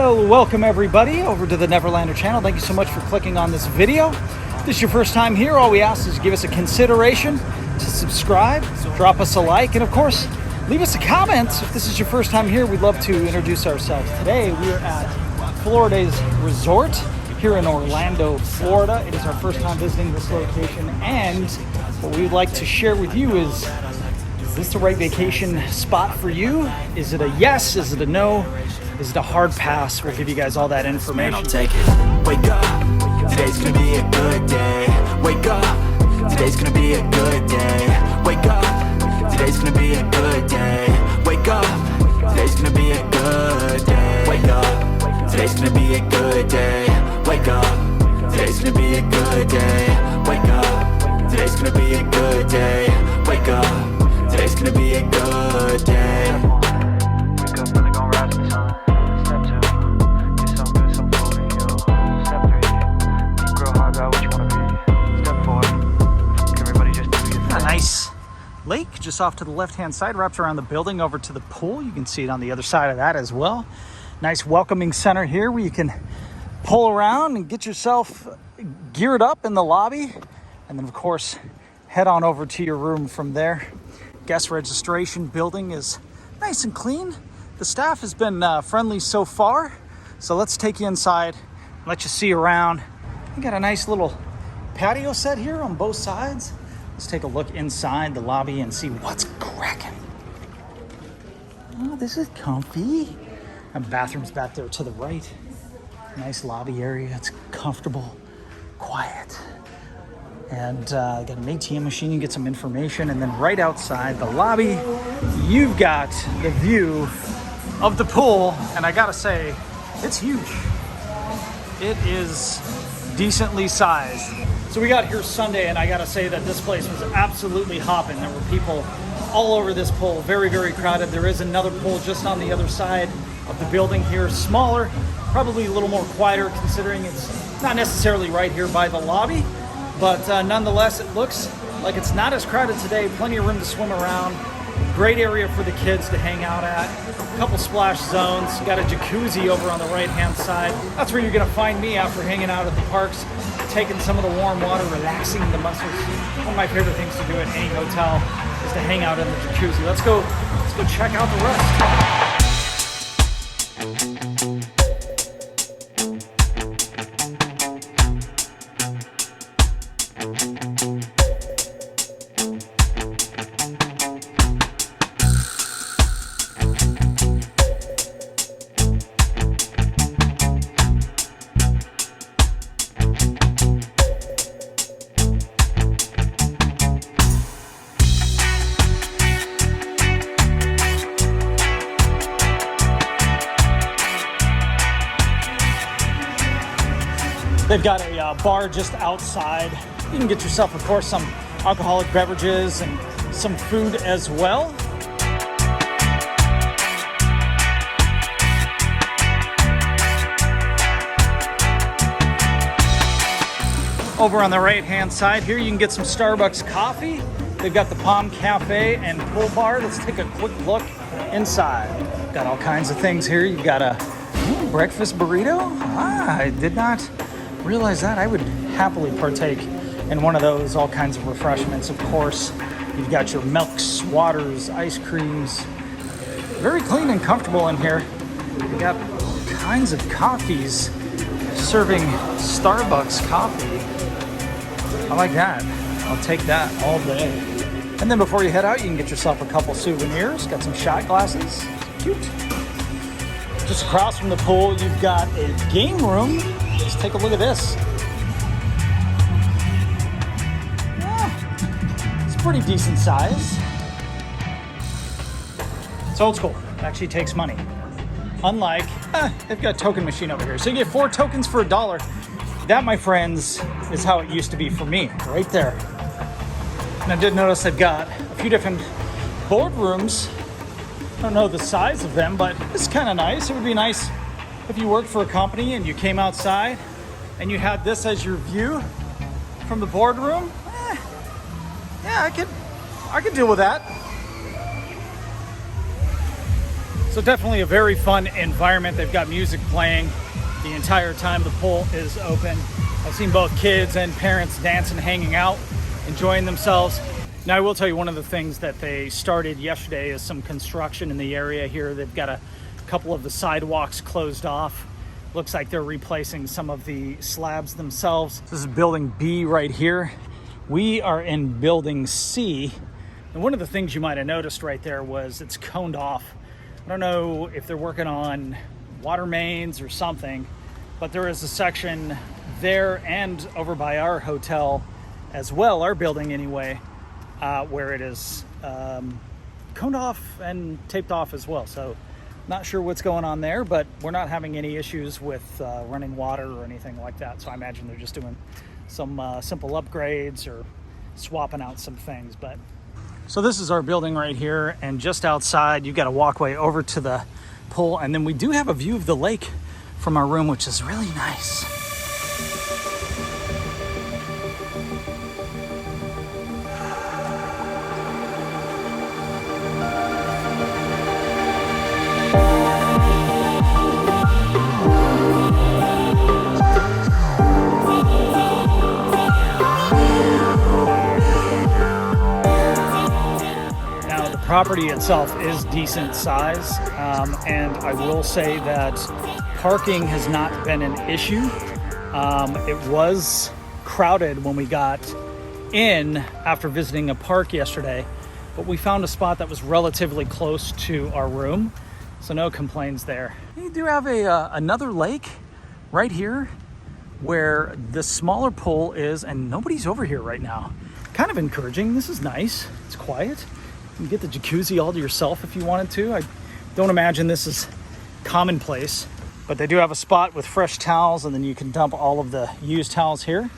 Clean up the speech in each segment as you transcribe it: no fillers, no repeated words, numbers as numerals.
Well, welcome everybody over to the Neverlander channel. Thank you so much for clicking on this video. If this is your first time here, all we ask is give us a consideration to subscribe, drop us a like, and of course, leave us a comment. If this is your first time here, we'd love to introduce ourselves. Today, we are at Floriday's resort here in Orlando, Florida. It is our first time visiting this location, and what we would like to share with you is this the right vacation spot for you? Is it a yes? Is it a no? Is it a hard pass? We'll give you guys all that information. Man, I'll take it. Wake up. Today's gonna be a good day. Wake up. Today's gonna be a good day. Wake up. Today's gonna be a good day. Wake up. Today's gonna be a good day. Wake up. Today's gonna be a good day. Wake up. Today's gonna be a good day. Wake up. Today's gonna be a good day. Wake up. Today's gonna be a good day. Wake up, really gonna rise to the sun. Step 2, get some good, some food in you. Step 3, think real hard about what you wanna be. Step 4, everybody just do your thing. A nice lake just off to the left-hand side, wraps around the building over to the pool. You can see it on the other side of that as well. Nice welcoming center here where you can pull around and get yourself geared up in the lobby. And then, of course, head on over to your room from there. Guest registration building is nice and clean. The staff has been friendly so far. So let's take you inside, let you see around. We got a nice little patio set here on both sides. Let's take a look inside the lobby and see what's cracking. Oh, this is comfy. And bathrooms back there to the right. Nice lobby area. It's comfortable, quiet. And got an ATM machine, you get some information. And then right outside the lobby, you've got the view of the pool. And I gotta say, it's huge. It is decently sized. So we got here Sunday, and I gotta say that this place was absolutely hopping. There were people all over this pool, very, very crowded. There is another pool just on the other side of the building here, smaller, probably a little more quieter considering it's not necessarily right here by the lobby. But nonetheless, it looks like it's not as crowded today. Plenty of room to swim around. Great area for the kids to hang out at. A couple splash zones. Got a jacuzzi over on the right-hand side. That's where you're going to find me after hanging out at the parks, taking some of the warm water, relaxing the muscles. One of my favorite things to do at any hotel is to hang out in the jacuzzi. Let's go check out the rest. They've got a bar just outside. You can get yourself, of course, some alcoholic beverages and some food as well. Over on the right-hand side here, you can get some Starbucks coffee. They've got the Palm Cafe and pool bar. Let's take a quick look inside. Got all kinds of things here. You've got a breakfast burrito. I did not realize that. I would happily partake in one of those. All kinds of refreshments, of course. You've got your milks, waters, ice creams. Very clean and comfortable in here. You got all kinds of coffees, serving Starbucks coffee. I like that. I'll take that all day. And then before you head out, you can get yourself a couple souvenirs. Got some shot glasses. Cute. Just across from the pool, you've got a game room. Just take a look at this. Yeah, it's pretty decent size. It's old school. It actually takes money. Unlike, they've got a token machine over here. So you get 4 tokens for $1. That, my friends, is how it used to be for me, right there. And I did notice they've got a few different boardrooms. I don't know the size of them, but it's kind of nice. It would be nice if you worked for a company and you came outside and you had this as your view from the boardroom. Yeah, I could deal with that. So definitely a very fun environment. They've got music playing the entire time the pool is open. I've seen both kids and parents dancing, hanging out, enjoying themselves. Now I will tell you, one of the things that they started yesterday is some construction in the area here. They've got a couple of the sidewalks closed off. Looks like they're replacing some of the slabs themselves. This is building B right here. We are in building C. And one of the things you might have noticed right there was it's coned off. I don't know if they're working on water mains or something, but there is a section there and over by our hotel as well, our building anyway, where it is coned off and taped off as well. So not sure what's going on there, but we're not having any issues with running water or anything like that. So I imagine they're just doing some simple upgrades or swapping out some things. But so this is our building right here, and just outside you've got a walkway over to the pool, and then we do have a view of the lake from our room, which is really nice. Property itself is decent size, and I will say that parking has not been an issue. It was crowded when we got in after visiting a park yesterday, but we found a spot that was relatively close to our room, so no complaints there. You do have another lake right here where the smaller pool is, and nobody's over here right now. Kind of encouraging. This is nice. It's quiet. You can get the jacuzzi all to yourself if you wanted to. I don't imagine this is commonplace, but they do have a spot with fresh towels, and then you can dump all of the used towels here.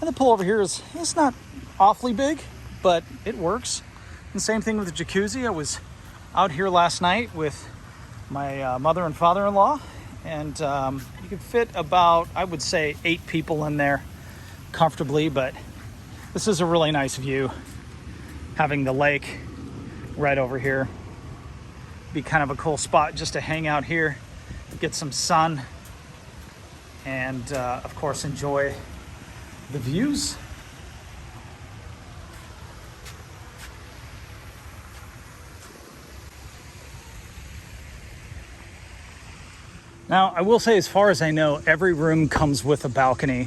And the pool over here it's not awfully big, but it works. And same thing with the jacuzzi. I was out here last night with my mother and father-in-law, and you could fit about, I would say, 8 people in there comfortably, but this is a really nice view, having the lake right over here. Be kind of a cool spot just to hang out here, get some sun, and of course enjoy the views. Now I will say, as far as I know, every room comes with a balcony.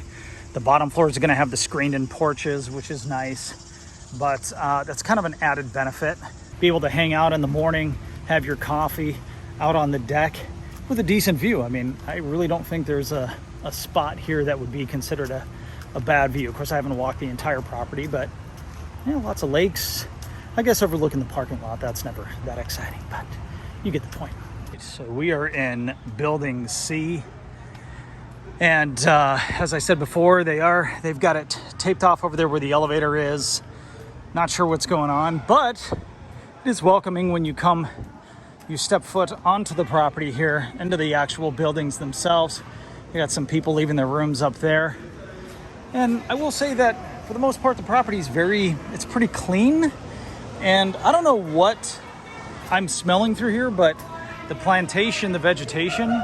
The bottom floors are going to have the screened-in porches, which is nice, but that's kind of an added benefit. Be able to hang out in the morning, have your coffee out on the deck with a decent view. I mean, I really don't think there's a spot here that would be considered a bad view. Of course, I haven't walked the entire property, but lots of lakes. I guess overlooking the parking lot, that's never that exciting, but you get the point. So we are in building C, and as I said before, they've got it taped off over there where the elevator is. Not sure what's going on, but it is welcoming when you step foot onto the property here, into the actual buildings themselves. You got some people leaving their rooms up there. And I will say that for the most part, the property is it's pretty clean. And I don't know what I'm smelling through here, but the plantation, the vegetation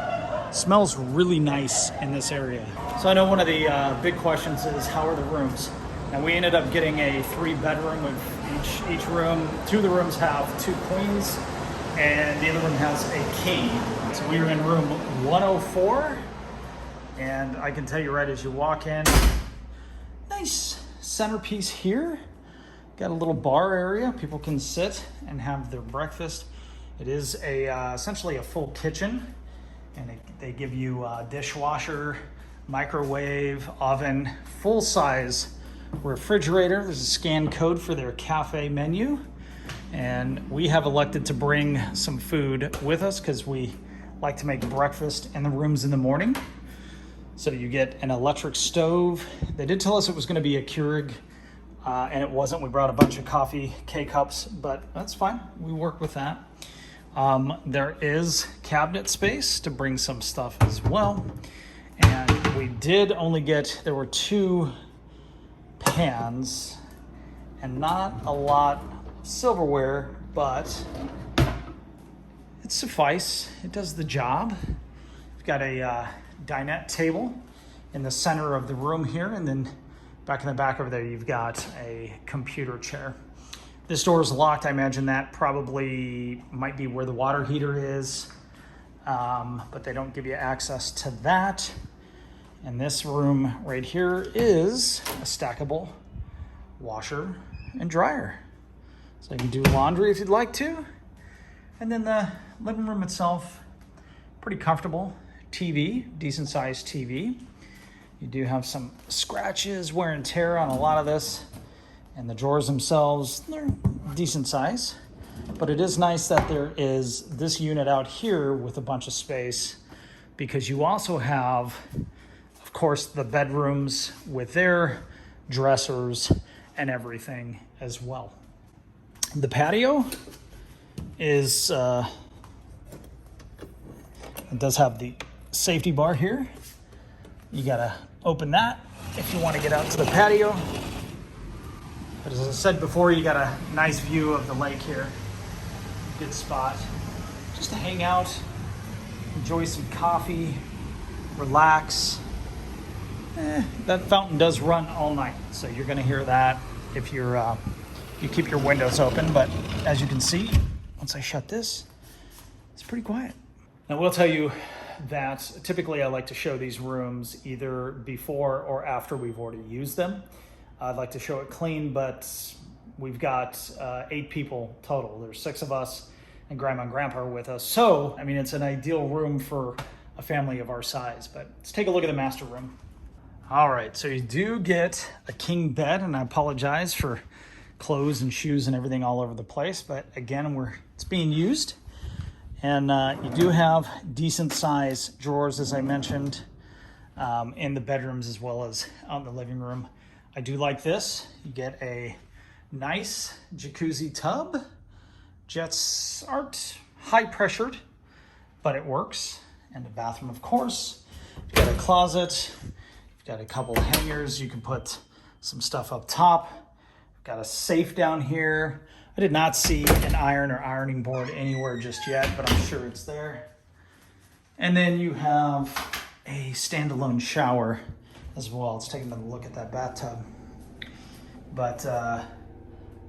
smells really nice in this area. So I know one of the big questions is, how are the rooms? And we ended up getting a 3-bedroom of each room. 2 of the rooms have 2 queens, and the other room has a king. So we were in room 104, and I can tell you right as you walk in, nice centerpiece here. Got a little bar area. People can sit and have their breakfast. It is essentially a full kitchen, and they give you a dishwasher, microwave, oven, full-size refrigerator. There's a scan code for their cafe menu, and we have elected to bring some food with us because we like to make breakfast in the rooms in the morning. So you get an electric stove. They did tell us it was going to be a Keurig, and it wasn't. We brought a bunch of coffee K-cups, but that's fine. We work with that. There is cabinet space to bring some stuff as well. And we did only there were 2 pans and not a lot of silverware, but it suffice. It does the job. We've got a dinette table in the center of the room here, and then back in the back over there, you've got a computer chair. This door is locked. I imagine that probably might be where the water heater is, but they don't give you access to that. And this room right here is a stackable washer and dryer. So you can do laundry if you'd like to. And then the living room itself, pretty comfortable. TV, decent sized TV. You do have some scratches, wear and tear on a lot of this. And the drawers themselves, they're decent size. But it is nice that there is this unit out here with a bunch of space, because you also have, of course, the bedrooms with their dressers and everything as well. The patio is, it does have the safety bar here. You gotta open that if you want to get out to the patio. But as I said before, you got a nice view of the lake here. Good spot just to hang out, enjoy some coffee, relax. That fountain does run all night, so you're gonna hear that if you're you keep your windows open. But as you can see, once I shut this, it's pretty quiet. Now, I will tell you that typically I like to show these rooms either before or after we've already used them. I'd like to show it clean, but we've got 8 people total. There's 6 of us, and Grandma and Grandpa are with us. So, I mean, it's an ideal room for a family of our size. But let's take a look at the master room. All right, so you do get a king bed, and I apologize for clothes and shoes and everything all over the place. But again, it's being used. And you do have decent size drawers, as I mentioned, in the bedrooms as well as out in the living room. I do like this. You get a nice jacuzzi tub. Jets aren't high pressured, but it works. And the bathroom, of course. You've got a closet. You've got a couple of hangers. You can put some stuff up top. You've got a safe down here. I did not see an iron or ironing board anywhere just yet, but I'm sure it's there. And then you have a standalone shower as well. Let's take another look at that bathtub. But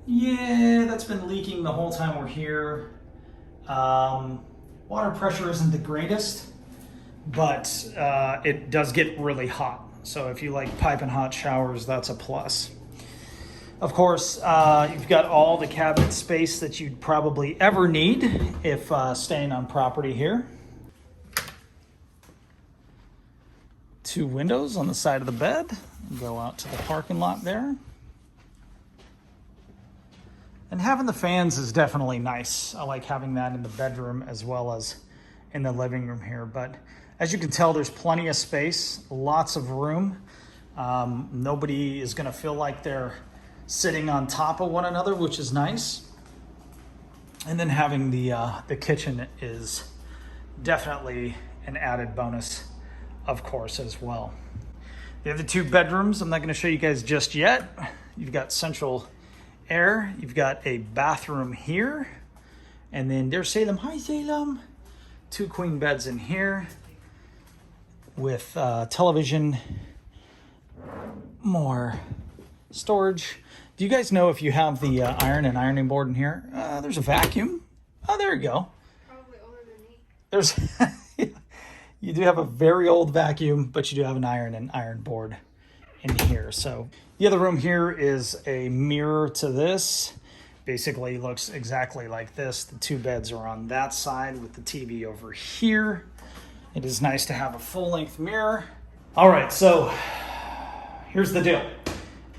yeah, that's been leaking the whole time we're here. Water pressure isn't the greatest, but it does get really hot. So if you like piping hot showers, that's a plus. Of course, you've got all the cabinet space that you'd probably ever need if staying on property here. 2 windows on the side of the bed. Go out to the parking lot there. And having the fans is definitely nice. I like having that in the bedroom as well as in the living room here. But as you can tell, there's plenty of space, lots of room. Nobody is gonna feel like they're sitting on top of one another, which is nice. And then having the kitchen is definitely an added bonus, of course, as well. The other 2 bedrooms, I'm not gonna show you guys just yet. You've got central air. You've got a bathroom here. And then there's Salem. Hi, Salem. 2 queen beds in here with television, more storage. Do you guys know if you have the iron and ironing board in here? There's a vacuum. Oh, there you go. Probably older than me. There's you do have a very old vacuum, but you do have an iron and iron board in here. So the other room here is a mirror to this. Basically looks exactly like this. The 2 beds are on that side with the TV over here. It is nice to have a full-length mirror. All right, so here's the deal.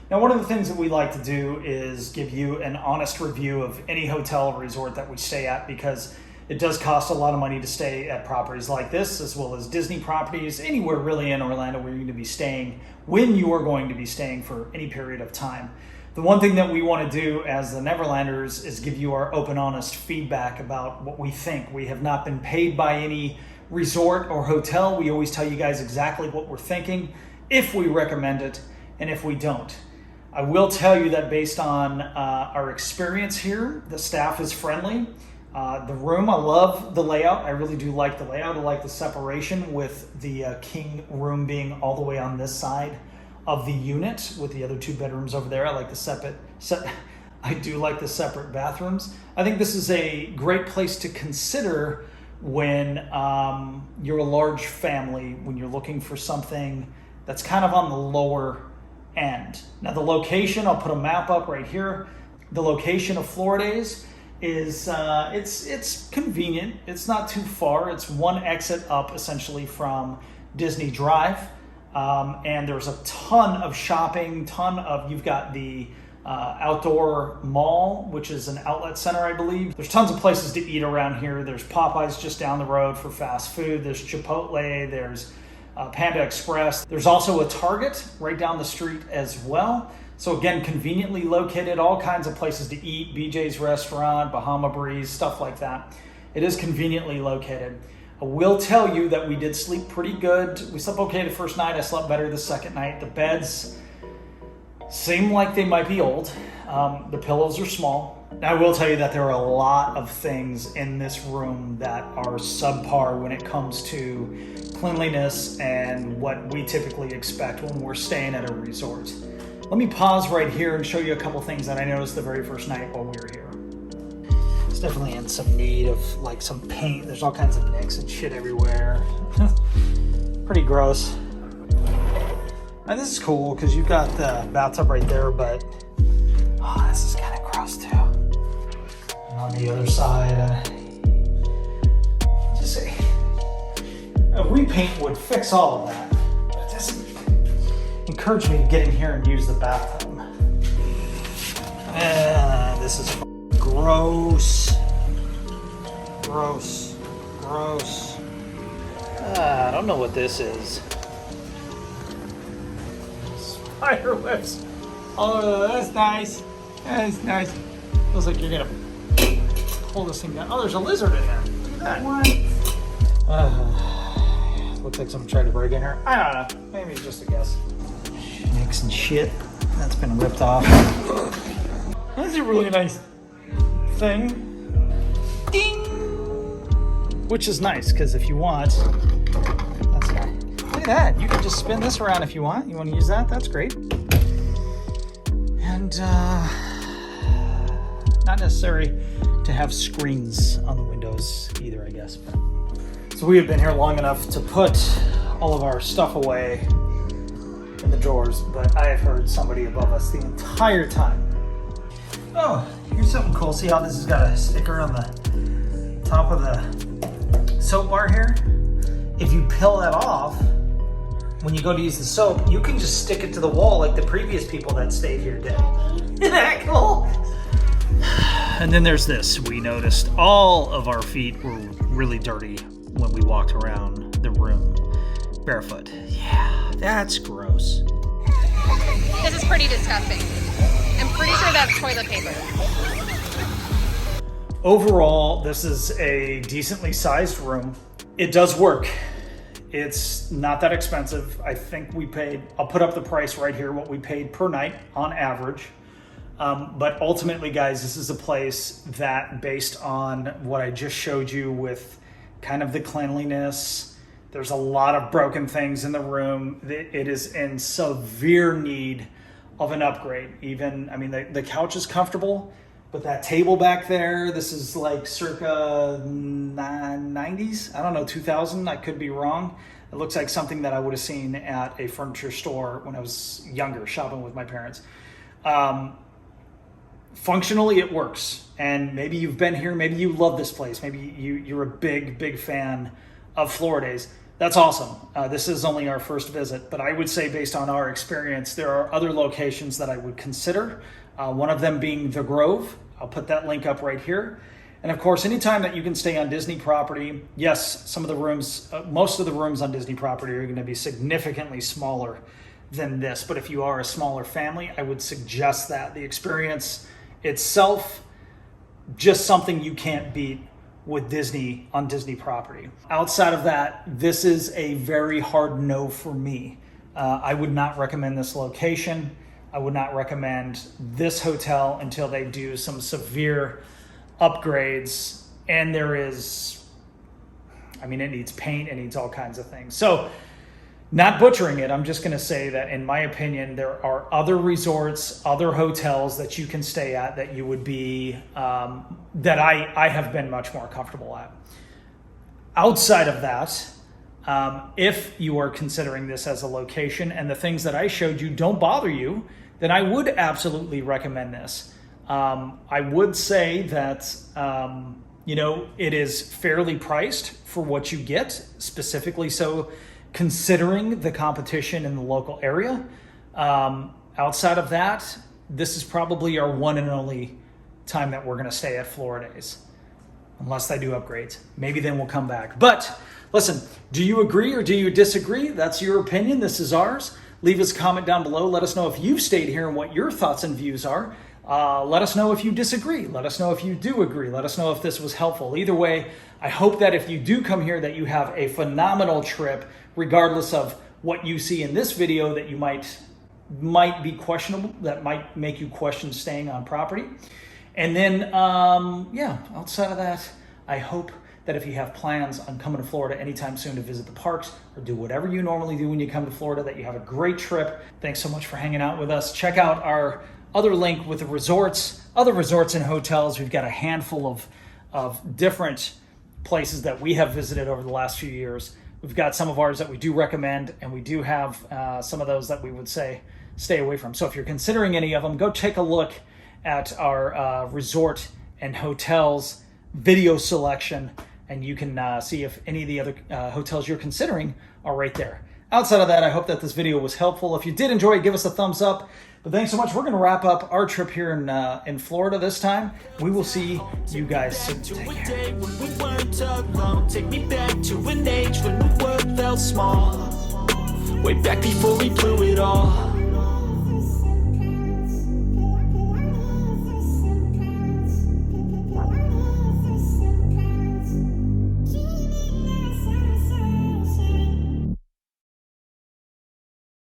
Now, one of the things that we like to do is give you an honest review of any hotel or resort that we stay at, because it does cost a lot of money to stay at properties like this, as well as Disney properties, anywhere really in Orlando where you're going to be staying, when you are going to be staying for any period of time. The one thing that we want to do as the Neverlanders is give you our open, honest feedback about what we think. We have not been paid by any resort or hotel. We always tell you guys exactly what we're thinking, if we recommend it, and if we don't. I will tell you that based on our experience here, the staff is friendly. The room, I love the layout. I really do like the layout. I like the separation with the king room being all the way on this side of the unit with the other 2 bedrooms over there. I like the I do like the separate bathrooms. I think this is a great place to consider when you're a large family, when you're looking for something that's kind of on the lower end. Now the location, I'll put a map up right here. The location of Floridays is it's convenient. It's not too far. It's 1 exit up essentially from Disney Drive, and there's a ton of shopping. You've got the outdoor mall, which is an outlet center, I believe. There's tons of places to eat around here. There's Popeyes just down the road for fast food. There's Chipotle. There's Panda Express. There's also a Target right down the street as well. So again, conveniently located, all kinds of places to eat, BJ's restaurant, Bahama Breeze, stuff like that. It is conveniently located. I will tell you that we did sleep pretty good. We slept okay the first night. I slept better the second night. The beds seem like they might be old. The pillows are small. Now, I will tell you that there are a lot of things in this room that are subpar when it comes to cleanliness and what we typically expect when we're staying at a resort. Let me pause right here and show you a couple things that I noticed the very first night while we were here. It's definitely in some need of like some paint. There's all kinds of nicks and shit everywhere. Pretty gross. Now this is cool because you've got the bathtub right there, but this is kind of gross too. And on the other side, just say a repaint would fix all of that. But it doesn't encourage me to get in here and use the bathtub. This is gross. Gross. Gross. I don't know what this is. Spider webs. Oh, that's nice. That's nice. Feels like you're gonna pull this thing down. Oh, there's a lizard in there. Look at that. What? Looks like someone tried to break in here. I don't know. Maybe it's just a guess. Nicks and shit. That's been ripped off. That's a really nice thing. Ding! Which is nice, because if you want, that's nice. Look at that. You can just spin this around if you want. You want to use that? That's great. And not necessary to have screens on the windows either, I guess. But. So we have been here long enough to put all of our stuff away in the drawers, but I have heard somebody above us the entire time. Oh, here's something cool. See how this has got a sticker on the top of the soap bar here? If you peel that off, when you go to use the soap, you can just stick it to the wall like the previous people that stayed here did. Isn't that cool? And then there's this. We noticed all of our feet were really dirty when we walked around the room barefoot. Yeah, that's gross. This is pretty disgusting. I'm pretty sure that's toilet paper. Overall, this is a decently sized room. It does work. It's not that expensive. I think we paid, I'll put up the price right here, what we paid per night on average. But ultimately, guys, this is a place that, based on what I just showed you with kind of the cleanliness, there's a lot of broken things in the room. It is in severe need of an upgrade. Even, I mean, the couch is comfortable, but that table back there, this is like circa 90s. I don't know, 2000. I could be wrong. It looks like something that I would have seen at a furniture store when I was younger, shopping with my parents. Functionally, it works. And maybe you've been here. Maybe you love this place. Maybe you're a big fan of Floridays. That's awesome. This is only our first visit, but I would say, based on our experience, there are other locations that I would consider. One of them being The Grove. I'll put that link up right here. And of course, anytime that you can stay on Disney property, yes, some of the rooms, most of the rooms on Disney property are going to be significantly smaller than this. But if you are a smaller family, I would suggest that. The experience itself, just something you can't beat with Disney on Disney property. Outside of that, this is a very hard no for me. I would not recommend this location. I would not recommend this hotel until they do some severe upgrades and there is, I mean, it needs paint, it needs all kinds of things. So, not butchering it, I'm just going to say that in my opinion, there are other resorts, other hotels that you can stay at that you would be, that I have been much more comfortable at. Outside of that, if you are considering this as a location and the things that I showed you don't bother you, then I would absolutely recommend this. I would say that, it is fairly priced for what you get, specifically so considering the competition in the local area. Outside of that, this is probably our one and only time that we're going to stay at Floridays, unless they do upgrades. Maybe then we'll come back. But listen, do you agree or do you disagree? That's your opinion. This is ours. Leave us a comment down below. Let us know if you've stayed here and what your thoughts and views are. Let us know if you disagree. Let us know if you do agree. Let us know if this was helpful. Either way, I hope that if you do come here that you have a phenomenal trip, regardless of what you see in this video that you might be questionable, that might make you question staying on property. And then, outside of that, I hope that if you have plans on coming to Florida anytime soon to visit the parks or do whatever you normally do when you come to Florida, that you have a great trip. Thanks so much for hanging out with us. Check out our other link with the resorts, other resorts and hotels. We've got a handful of different places that we have visited over the last few years. We've got some of ours that we do recommend, and we do have some of those that we would say stay away from. So if you're considering any of them, go take a look at our resort and hotels video selection, and you can see if any of the other hotels you're considering are right there. Outside of that, I hope that this video was helpful. If you did enjoy it, give us a thumbs up. But thanks so much. We're going to wrap up our trip here in Florida this time. We will see you guys soon. Take care. When we weren't alone, take me back to an age when the world felt small. Way back before we blew it all.